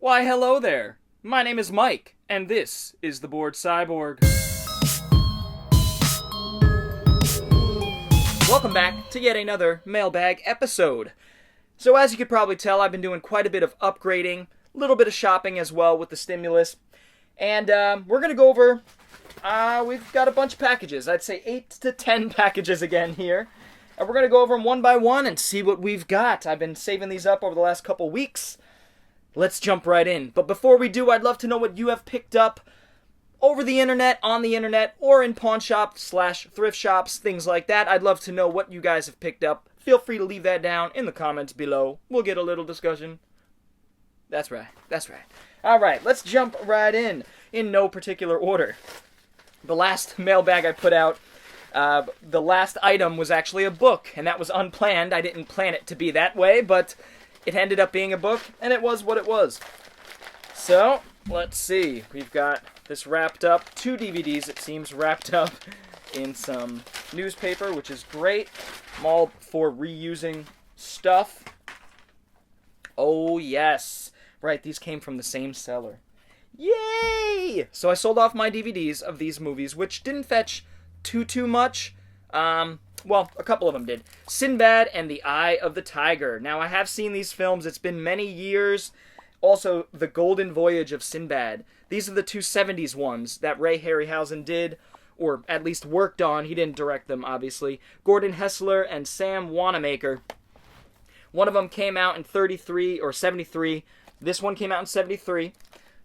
Why, hello there. My name is Mike, and this is TheBoredCyborg. Welcome back to yet another Mailbag episode. So as you could probably tell, I've been doing quite a bit of upgrading, a little bit of shopping as well with the stimulus, and we're going to go over, we've got a bunch of packages. I'd say 8 to 10 packages again here. And we're going to go over them one by one and see what we've got. I've been saving these up over the last couple weeks. Let's jump right in. But before we do, I'd love to know what you have picked up over the internet, on the internet, or in pawn shops / thrift shops, things like that. I'd love to know what you guys have picked up. Feel free to leave that down in the comments below. We'll get a little discussion. That's right. Alright, let's jump right in no particular order. The last mailbag I put out, the last item was actually a book, and that was unplanned. I didn't plan it to be that way, but it ended up being a book, and it was what it was. So, let's see. We've got this wrapped up. 2 DVDs, it seems, wrapped up in some newspaper, which is great. I'm all for reusing stuff. Oh, yes. Right, these came from the same seller. Yay! So I sold off my DVDs of these movies, which didn't fetch too much. Well, a couple of them did. Sinbad and The Eye of the Tiger. Now, I have seen these films. It's been many years. Also, The Golden Voyage of Sinbad. These are the 2 70s ones that Ray Harryhausen did, or at least worked on. He didn't direct them, obviously. Gordon Hessler and Sam Wanamaker. One of them came out in 33 or 73. This one came out in 73.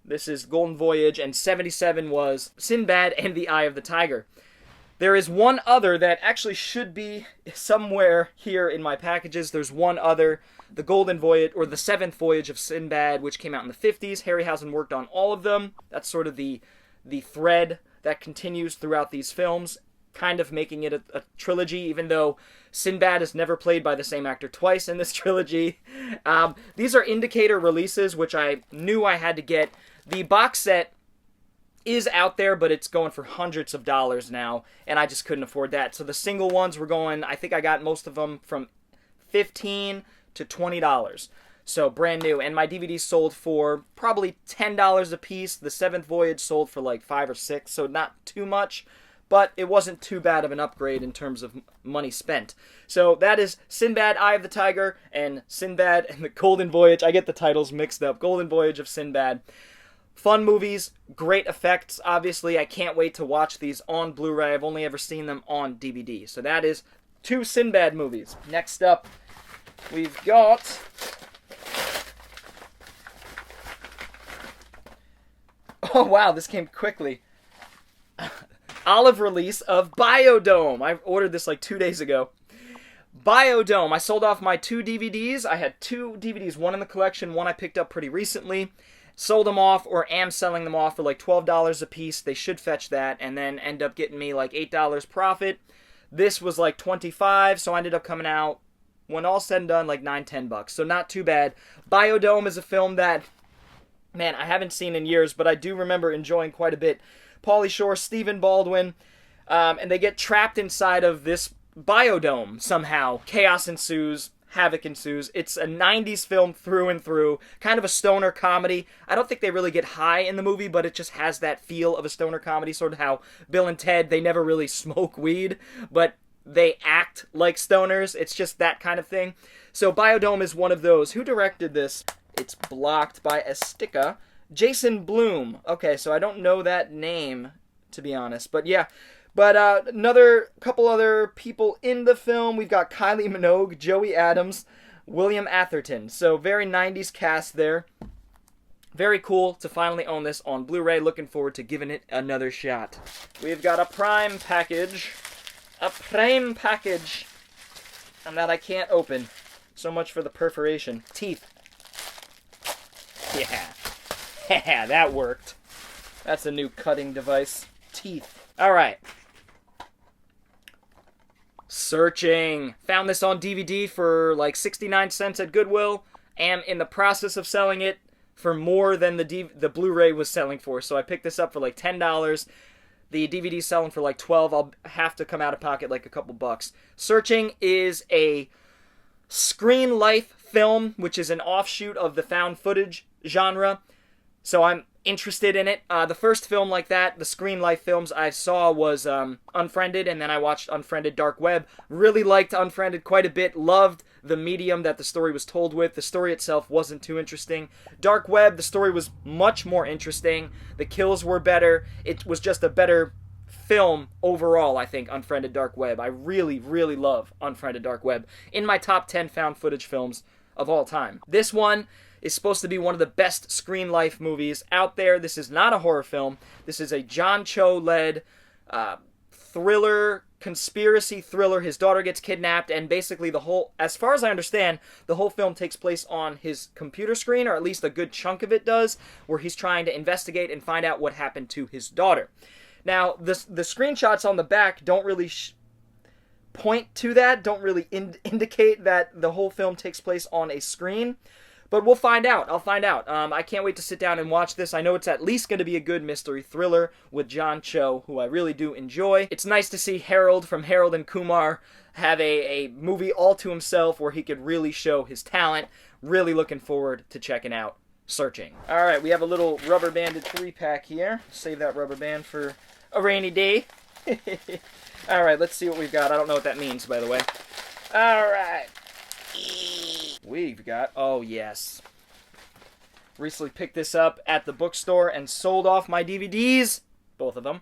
This is Golden Voyage, and 77 was Sinbad and The Eye of the Tiger. There is one other that actually should be somewhere here in my packages. There's one other, The Golden Voyage, or The 7th Voyage of Sinbad, which came out in the 50s. Harryhausen worked on all of them. That's sort of the thread that continues throughout these films, kind of making it a trilogy, even though Sinbad is never played by the same actor twice in this trilogy. These are indicator releases, which I knew I had to get. The box set is out there, but it's going for hundreds of dollars now, and I just couldn't afford that. So the single ones were going, I think I got most of them from $15 to $20. So brand new, and my DVDs sold for probably $10 a piece. The 7th Voyage sold for like $5 or $6, so not too much, but it wasn't too bad of an upgrade in terms of money spent. So that is Sinbad, Eye of the Tiger, and Sinbad and the Golden Voyage. I get the titles mixed up. Golden Voyage of Sinbad. Fun movies, great effects, obviously. I can't wait to watch these on Blu-ray. I've only ever seen them on DVD. So that is 2 Sinbad movies. Next up, we've got... Oh, wow, this came quickly. Olive release of Biodome. I ordered this like 2 days ago. Biodome. I sold off my 2 DVDs. I had 2 DVDs, one in the collection, one I picked up pretty recently. Sold them off, or am selling them off for like $12 a piece. They should fetch that, and then end up getting me like $8 profit. This was like $25, so I ended up coming out, when all said and done, like $9-10. So not too bad. Biodome is a film that, man, I haven't seen in years, but I do remember enjoying quite a bit. Pauly Shore, Stephen Baldwin, and they get trapped inside of this biodome somehow. Chaos ensues. Havoc ensues. It's a 90s film through and through, kind of a stoner comedy. I don't think they really get high in the movie, but it just has that feel of a stoner comedy, sort of how Bill and Ted, they never really smoke weed, but they act like stoners. It's just that kind of thing. So Biodome is one of those. Who directed this? It's blocked by a sticker. Jason Blum. Okay, so I don't know that name, to be honest, but yeah. But another couple other people in the film. We've got Kylie Minogue, Joey Adams, William Atherton. So very 90s cast there. Very cool to finally own this on Blu-ray. Looking forward to giving it another shot. We've got a Prime package. A Prime package. And that I can't open. So much for the perforation. Teeth. Yeah. That worked. That's a new cutting device. Teeth. Alright. Searching. Found this on DVD for like 69 cents at Goodwill. Am in the process of selling it for more than the Blu-ray was selling for. So I picked this up for like $10. The DVD's selling for like $12. I'll have to come out of pocket like a couple bucks. Searching is a Screen Life film, which is an offshoot of the found footage genre, so I'm interested in it. The first film like that, the Screen Life films I saw was Unfriended, and then I watched Unfriended Dark Web. Really liked Unfriended quite a bit. Loved the medium that the story was told with. The story itself wasn't too interesting. Dark Web, the story was much more interesting. The kills were better. It was just a better film overall, I think, Unfriended Dark Web. I really, really love Unfriended Dark Web. In my top 10 found footage films of all time. This one is supposed to be one of the best Screen Life movies out there. This is not a horror film. This is a John Cho-led thriller, conspiracy thriller. His daughter gets kidnapped, and basically the whole, as far as I understand, the whole film takes place on his computer screen, or at least a good chunk of it does, where he's trying to investigate and find out what happened to his daughter. Now, the screenshots on the back don't really point to that, don't really indicate that the whole film takes place on a screen. But we'll find out. I'll find out. I can't wait to sit down and watch this. I know it's at least going to be a good mystery thriller with John Cho, who I really do enjoy. It's nice to see Harold from Harold and Kumar have a movie all to himself where he could really show his talent. Really looking forward to checking out Searching. Alright, we have a little rubber banded 3-pack here. Save that rubber band for a rainy day. Alright, let's see what we've got. I don't know what that means, by the way. Alright. We've got, oh yes, recently picked this up at the bookstore and sold off my DVDs, both of them,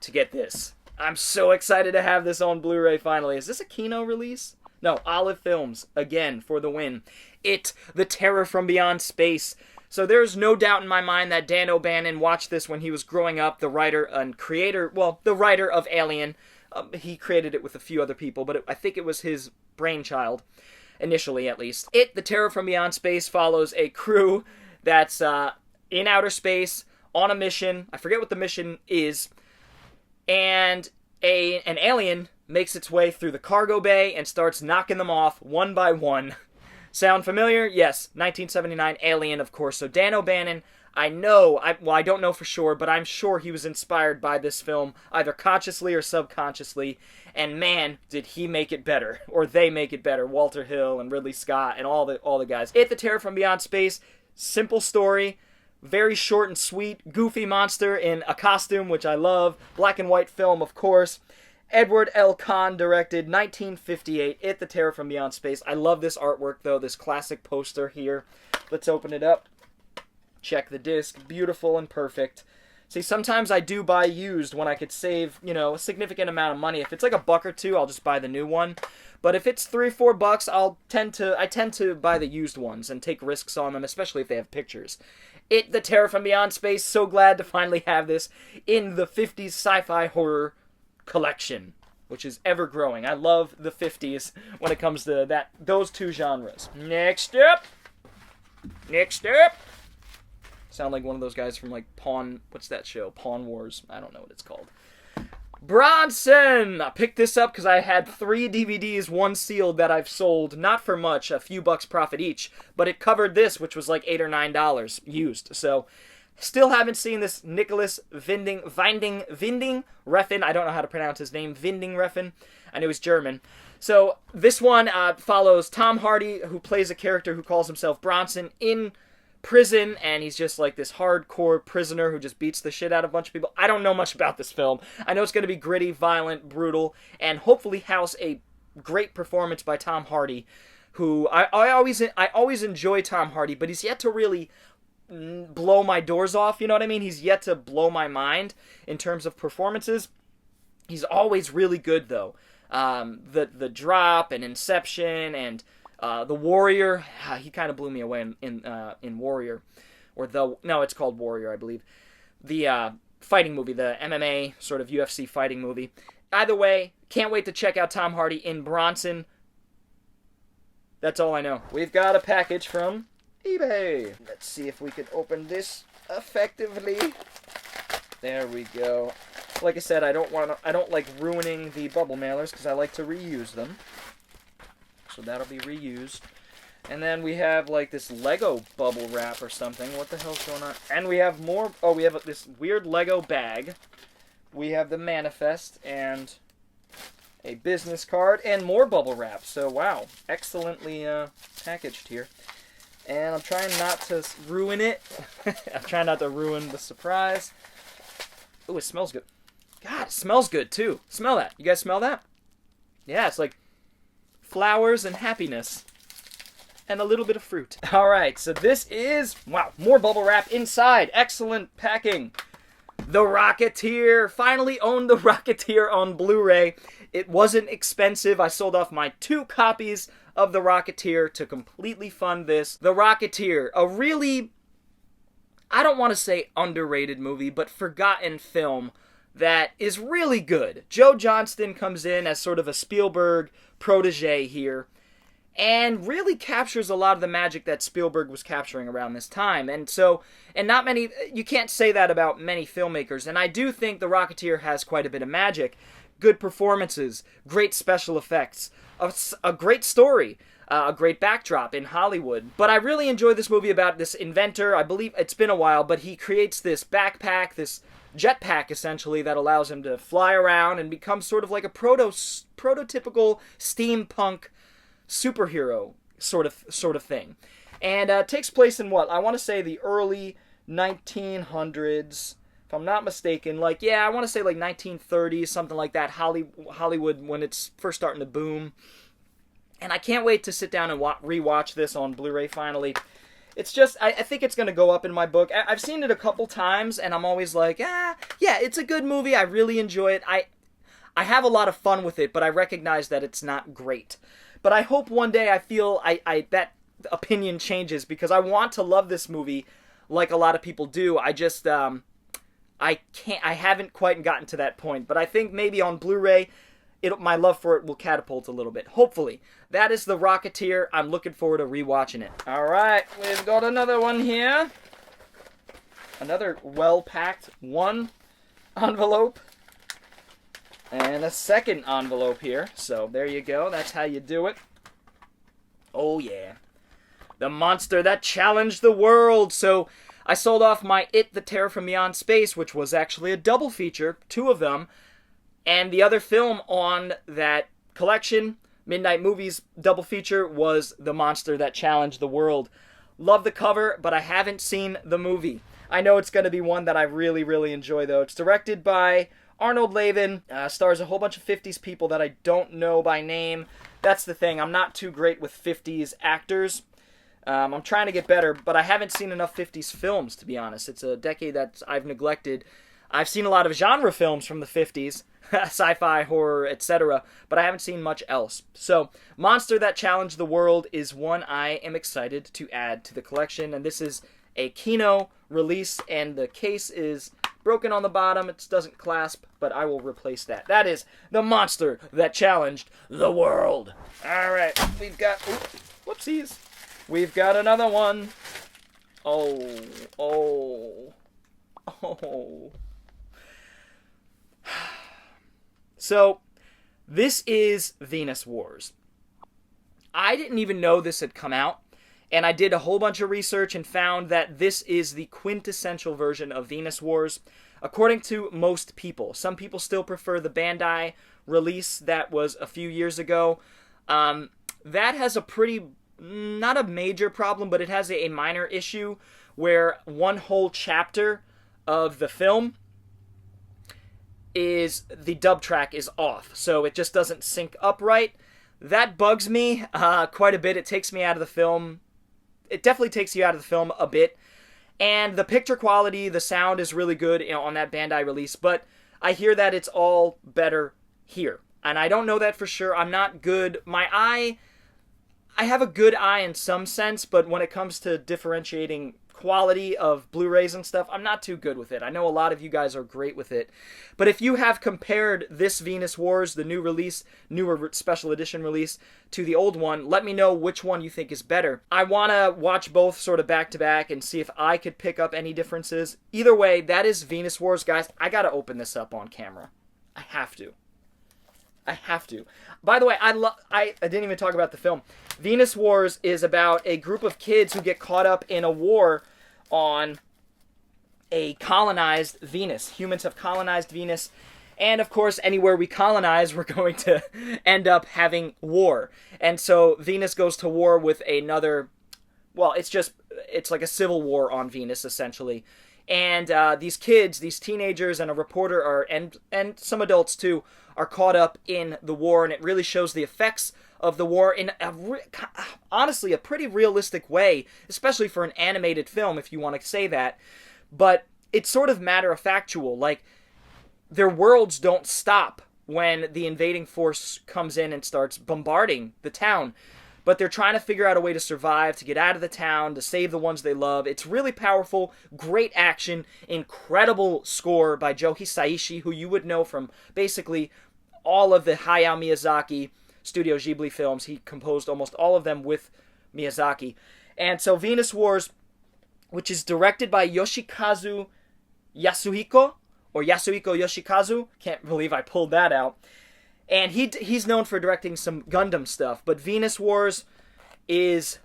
to get this. I'm so excited to have this on Blu-ray finally. Is this a Kino release? No, Olive Films, again, for the win. It, The Terror from Beyond Space. So there's no doubt in my mind that Dan O'Bannon watched this when he was growing up, the writer and creator, well, the writer of Alien. He created it with a few other people, but I think it was his brainchild. Initially, at least. It, The Terror from Beyond Space, follows a crew that's in outer space, on a mission. I forget what the mission is. And an alien makes its way through the cargo bay and starts knocking them off one by one. Sound familiar? Yes. 1979 Alien, of course. So Dan O'Bannon, I don't know for sure, but I'm sure he was inspired by this film, either consciously or subconsciously, and man, did he make it better, or they make it better. Walter Hill and Ridley Scott and all the guys. It, The Terror from Beyond Space, simple story, very short and sweet, goofy monster in a costume, which I love, black and white film, of course. Edward L. Kahn directed, 1958, It, The Terror from Beyond Space. I love this artwork, though, this classic poster here. Let's open it up. Check the disc. Beautiful and perfect. See, sometimes I do buy used when I could save, a significant amount of money. If it's like $1 or $2, I'll just buy the new one. But if it's $3 or $4, I tend to buy the used ones and take risks on them, especially if they have pictures. It, The Terror from Beyond Space. So glad to finally have this in the 50s sci-fi horror collection, which is ever growing. I love the 50s when it comes to those two genres. Next up. Sound like one of those guys from like what's that show? Pawn Wars. I don't know what it's called. Bronson! I picked this up because I had 3 DVDs, 1 sealed, that I've sold, not for much, a few bucks profit each, but it covered this, which was like $8 or $9 used. So, still haven't seen this Nicholas Winding Refn. I don't know how to pronounce his name. Winding Refn. I know he's German. So, this one follows Tom Hardy, who plays a character who calls himself Bronson in prison, and he's just like this hardcore prisoner who just beats the shit out of a bunch of people. I don't know much about this film. I know it's going to be gritty, violent, brutal, and hopefully house a great performance by Tom Hardy, who I always enjoy Tom Hardy, but he's yet to really blow my doors off, you know what I mean? He's yet to blow my mind in terms of performances. He's always really good, though. The Drop and Inception and The Warrior, he kind of blew me away in Warrior, it's called Warrior, I believe. The fighting movie, the MMA sort of UFC fighting movie. Either way, can't wait to check out Tom Hardy in Bronson. That's all I know. We've got a package from eBay. Let's see if we can open this effectively. There we go. Like I said, I don't like ruining the bubble mailers because I like to reuse them. So that'll be reused. And then we have like this Lego bubble wrap or something. What the hell's going on? And we have more. Oh, we have this weird Lego bag. We have the manifest and a business card and more bubble wrap. So wow, excellently packaged here. And I'm trying not to ruin it. I'm trying not to ruin the surprise. Ooh, it smells good. God, it smells good, too. Smell that. You guys smell that? Yeah, it's like flowers and happiness. And a little bit of fruit. Alright, so this is, wow, more bubble wrap inside. Excellent packing. The Rocketeer. Finally owned The Rocketeer on Blu-ray. It wasn't expensive. I sold off my 2 copies of The Rocketeer to completely fund this. The Rocketeer, a really, I don't want to say underrated movie, but forgotten film that is really good. Joe Johnston comes in as sort of a Spielberg protege here, and really captures a lot of the magic that Spielberg was capturing around this time. And not many, you can't say that about many filmmakers, and I do think The Rocketeer has quite a bit of magic. Good performances, great special effects, a great story, a great backdrop in Hollywood. But I really enjoy this movie about this inventor. I believe it's been a while, but he creates this backpack, this jetpack essentially, that allows him to fly around and become sort of like a prototypical steampunk superhero sort of thing. And takes place in what? I want to say the early 1900s. If I'm not mistaken, I want to say 1930s, something like that, Hollywood when it's first starting to boom. And I can't wait to sit down and rewatch this on Blu-ray finally. It's just, I think it's going to go up in my book. I've seen it a couple times, and I'm always like, yeah, it's a good movie. I really enjoy it. I have a lot of fun with it, but I recognize that it's not great. But I hope one day I feel that opinion changes, because I want to love this movie like a lot of people do. I just, I haven't quite gotten to that point, but I think maybe on Blu-ray, my love for it will catapult a little bit. Hopefully. That is The Rocketeer. I'm looking forward to rewatching it. Alright, we've got another one here. Another well-packed one envelope. And a second envelope here. So there you go. That's how you do it. Oh yeah. The monster that challenged the world. So I sold off my It, the Terror from Beyond Space, which was actually a double feature, 2 of them. And the other film on that collection, Midnight Movies double feature, was The Monster That Challenged the World. Love the cover, but I haven't seen the movie. I know it's going to be one that I really, really enjoy, though. It's directed by Arnold Lavin, stars a whole bunch of 50s people that I don't know by name. That's the thing, I'm not too great with 50s actors. I'm trying to get better, but I haven't seen enough 50s films, to be honest. It's a decade that I've neglected. I've seen a lot of genre films from the 50s, sci-fi, horror, etc., but I haven't seen much else. So, Monster That Challenged the World is one I am excited to add to the collection, and this is a Kino release, and the case is broken on the bottom. It doesn't clasp, but I will replace that. That is The Monster That Challenged the World. Alright, we've got... whoopsies. We've got another one. Oh. So, this is Venus Wars. I didn't even know this had come out, and I did a whole bunch of research and found that this is the quintessential version of Venus Wars, according to most people. Some people still prefer the Bandai release that was a few years ago. That has a pretty, not a major problem, but it has a minor issue where one whole chapter of the film is the dub track is off, so it just doesn't sync up right. That bugs me quite a bit. It takes me out of the film. It definitely takes you out of the film a bit. And the picture quality, the sound is really good on that Bandai release, but I hear that it's all better here. And I don't know that for sure. I'm not good. I have a good eye in some sense, but when it comes to differentiating quality of Blu-rays and stuff, I'm not too good with it. I know a lot of you guys are great with it. But if you have compared this Venus Wars, the new release, newer special edition release, to the old one, let me know which one you think is better. I want to watch both sort of back to back and see if I could pick up any differences. Either way, that is Venus Wars, guys. I got to open this up on camera. I have to. By the way, I didn't even talk about the film. Venus Wars is about a group of kids who get caught up in a war on a colonized Venus. Humans have colonized Venus, and of course, anywhere we colonize, we're going to end up having war. And so Venus goes to war with another well, it's like a civil war on Venus, essentially. And these kids, these teenagers and a reporter and some adults too, are caught up in the war, and it really shows the effects of the war in honestly a pretty realistic way, especially for an animated film, if you want to say that. But it's sort of matter-of-factual, like their worlds don't stop when the invading force comes in and starts bombarding the town. But they're trying to figure out a way to survive, to get out of the town, to save the ones they love. It's really powerful, great action, incredible score by Joe Hisaishi, who you would know from basically all of the Hayao Miyazaki Studio Ghibli films. He composed almost all of them with Miyazaki. And so Venus Wars, which is directed by Yoshikazu Yasuhiko, or Yasuhiko Yoshikazu. Can't believe I pulled that out. And he's known for directing some Gundam stuff, but Venus Wars is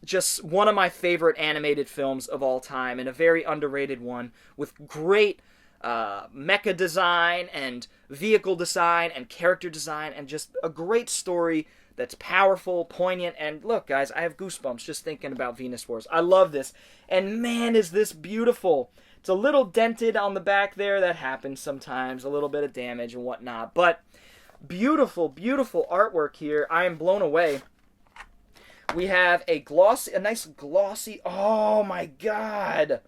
just one of my favorite animated films of all time, and a very underrated one, with great mecha design and vehicle design and character design, and just a great story that's powerful, poignant, and look, guys, I have goosebumps just thinking about Venus Wars. I love this, and man, is this beautiful. It's a little dented on the back there. That happens sometimes, a little bit of damage and whatnot, but beautiful, beautiful artwork here. I am blown away. We have a nice glossy, oh my god.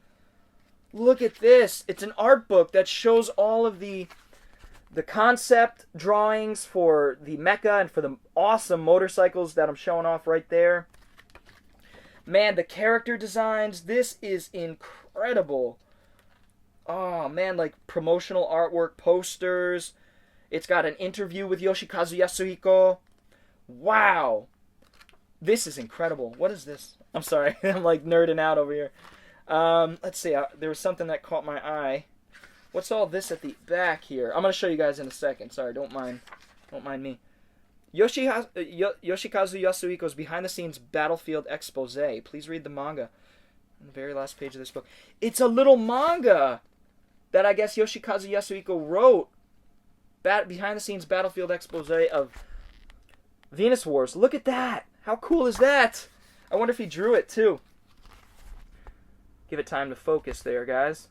Look at this. It's an art book that shows all of the concept drawings for the mecha and for the awesome motorcycles that I'm showing off right there. Man, the character designs, this is incredible. Oh man, like promotional artwork, posters. It's got an interview with Yoshikazu Yasuhiko. Wow. This is incredible. What is this? I'm sorry. I'm like nerding out over here. Let's see. There was something that caught my eye. What's all this at the back here? I'm going to show you guys in a second. Sorry, don't mind me. Yoshikazu Yasuhiko's behind-the-scenes battlefield expose. Please read the manga on the very last page of this book. It's a little manga that I guess Yoshikazu Yasuhiko wrote. Behind-the-scenes battlefield expose of Venus Wars. Look at that. How cool is that? I wonder if he drew it, too. Give it time to focus there, guys.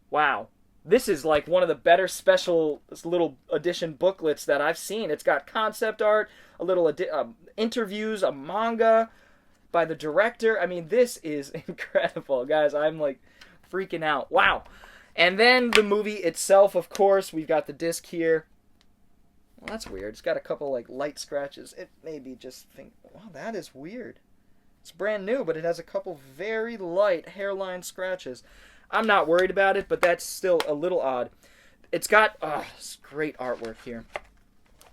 Wow. This is like one of the better special little edition booklets that I've seen. It's got concept art, a little interviews, a manga by the director. I mean, this is incredible, guys. I'm like freaking out. Wow. And then the movie itself, of course. We've got the disc here. Well, that's weird. It's got a couple like light scratches. It made me just think, wow, that is weird. It's brand new, but it has a couple very light hairline scratches. I'm not worried about it, but that's still a little odd. It's got it's great artwork here.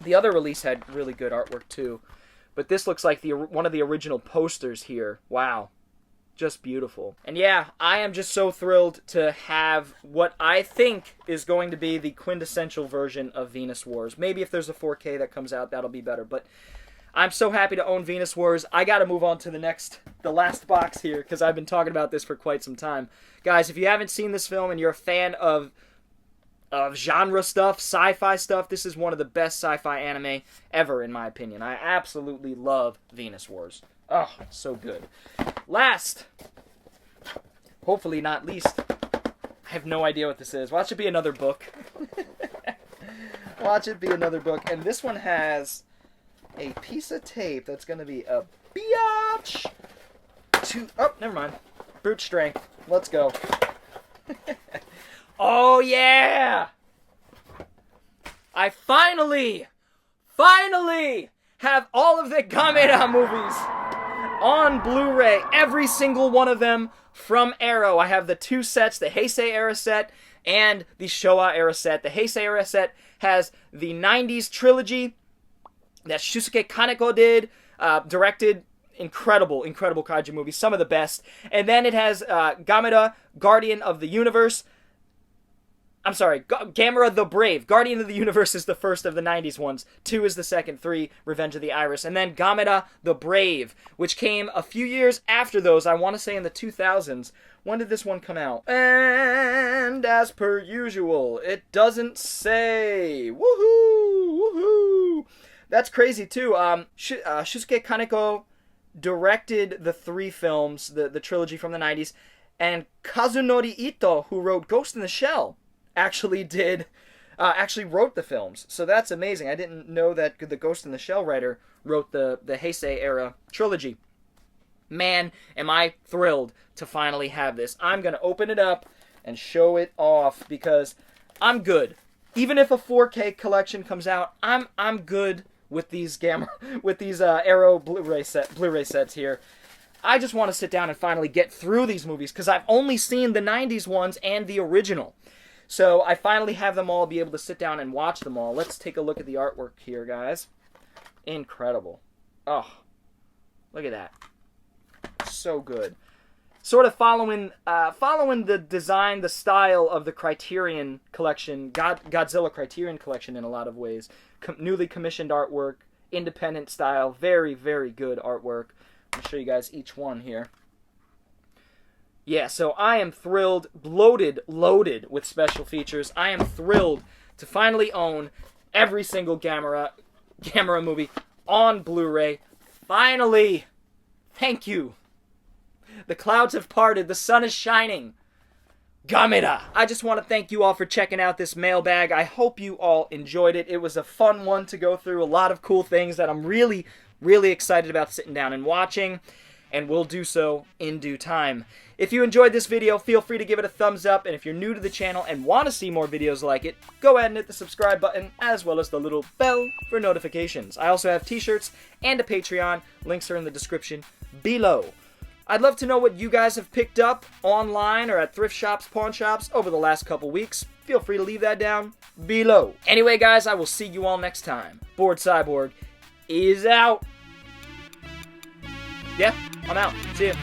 The other release had really good artwork too, but this looks like one of the original posters here. Wow. Just beautiful. And yeah, I am just so thrilled to have what I think is going to be the quintessential version of Venus Wars. Maybe if there's a 4K that comes out, that'll be better. But I'm so happy to own Venus Wars. I gotta move on to the last box here, because I've been talking about this for quite some time. Guys, if you haven't seen this film and you're a fan of genre stuff, sci-fi stuff, this is one of the best sci-fi anime ever, in my opinion. I absolutely love Venus Wars. Oh, it's so good. Last, hopefully not least, I have no idea what this is. Watch it be another book. Watch it be another book. And this one has a piece of tape that's going to be a biatch. Oh, never mind. Brute strength. Let's go. Oh, yeah! I finally have all of the Gamera movies on Blu-ray, every single one of them from Arrow. I have the two sets, the Heisei era set and the Showa era set. The Heisei era set has the 90s trilogy that Shusuke Kaneko did, directed. Incredible kaiju movies, some of the best. And then it has Gamera, Guardian of the Universe. I'm sorry, Gamera the Brave. Guardian of the Universe is the first of the 90s ones. 2 is the second. 3, Revenge of the Iris. And then Gamera the Brave, which came a few years after those. I want to say in the 2000s. When did this one come out? And as per usual, it doesn't say. Woohoo! Woohoo! That's crazy too. Shusuke Kaneko directed the 3 films, the trilogy from the 90s, and Kazunori Ito, who wrote Ghost in the Shell, actually wrote the films. So that's amazing. I didn't know that the Ghost in the Shell writer wrote the Heisei era trilogy. Man, am I thrilled to finally have this. I'm going to open it up and show it off because I'm good. Even if a 4K collection comes out, I'm good with these Arrow Blu-ray sets here. I just want to sit down and finally get through these movies because I've only seen the 90s ones and the original. So I finally have them all, be able to sit down and watch them all. Let's take a look at the artwork here, guys. Incredible. Oh, look at that. So good. Sort of following the design, the style of the Criterion collection, Godzilla Criterion collection in a lot of ways. Newly commissioned artwork, independent style, very, very good artwork. I'll show you guys each one here. Yeah, so I am thrilled, loaded with special features. I am thrilled to finally own every single Gamera movie on Blu-ray. Finally! Thank you! The clouds have parted, the sun is shining. Gamera! I just want to thank you all for checking out this mailbag. I hope you all enjoyed it. It was a fun one to go through, a lot of cool things that I'm really, really excited about sitting down and watching, and we'll do so in due time. If you enjoyed this video, feel free to give it a thumbs up, and if you're new to the channel and want to see more videos like it, go ahead and hit the subscribe button, as well as the little bell for notifications. I also have t-shirts and a Patreon. Links are in the description below. I'd love to know what you guys have picked up online or at thrift shops, pawn shops over the last couple weeks. Feel free to leave that down below. Anyway, guys, I will see you all next time. TheBoredCyborg is out. Yeah, I'm out. See ya.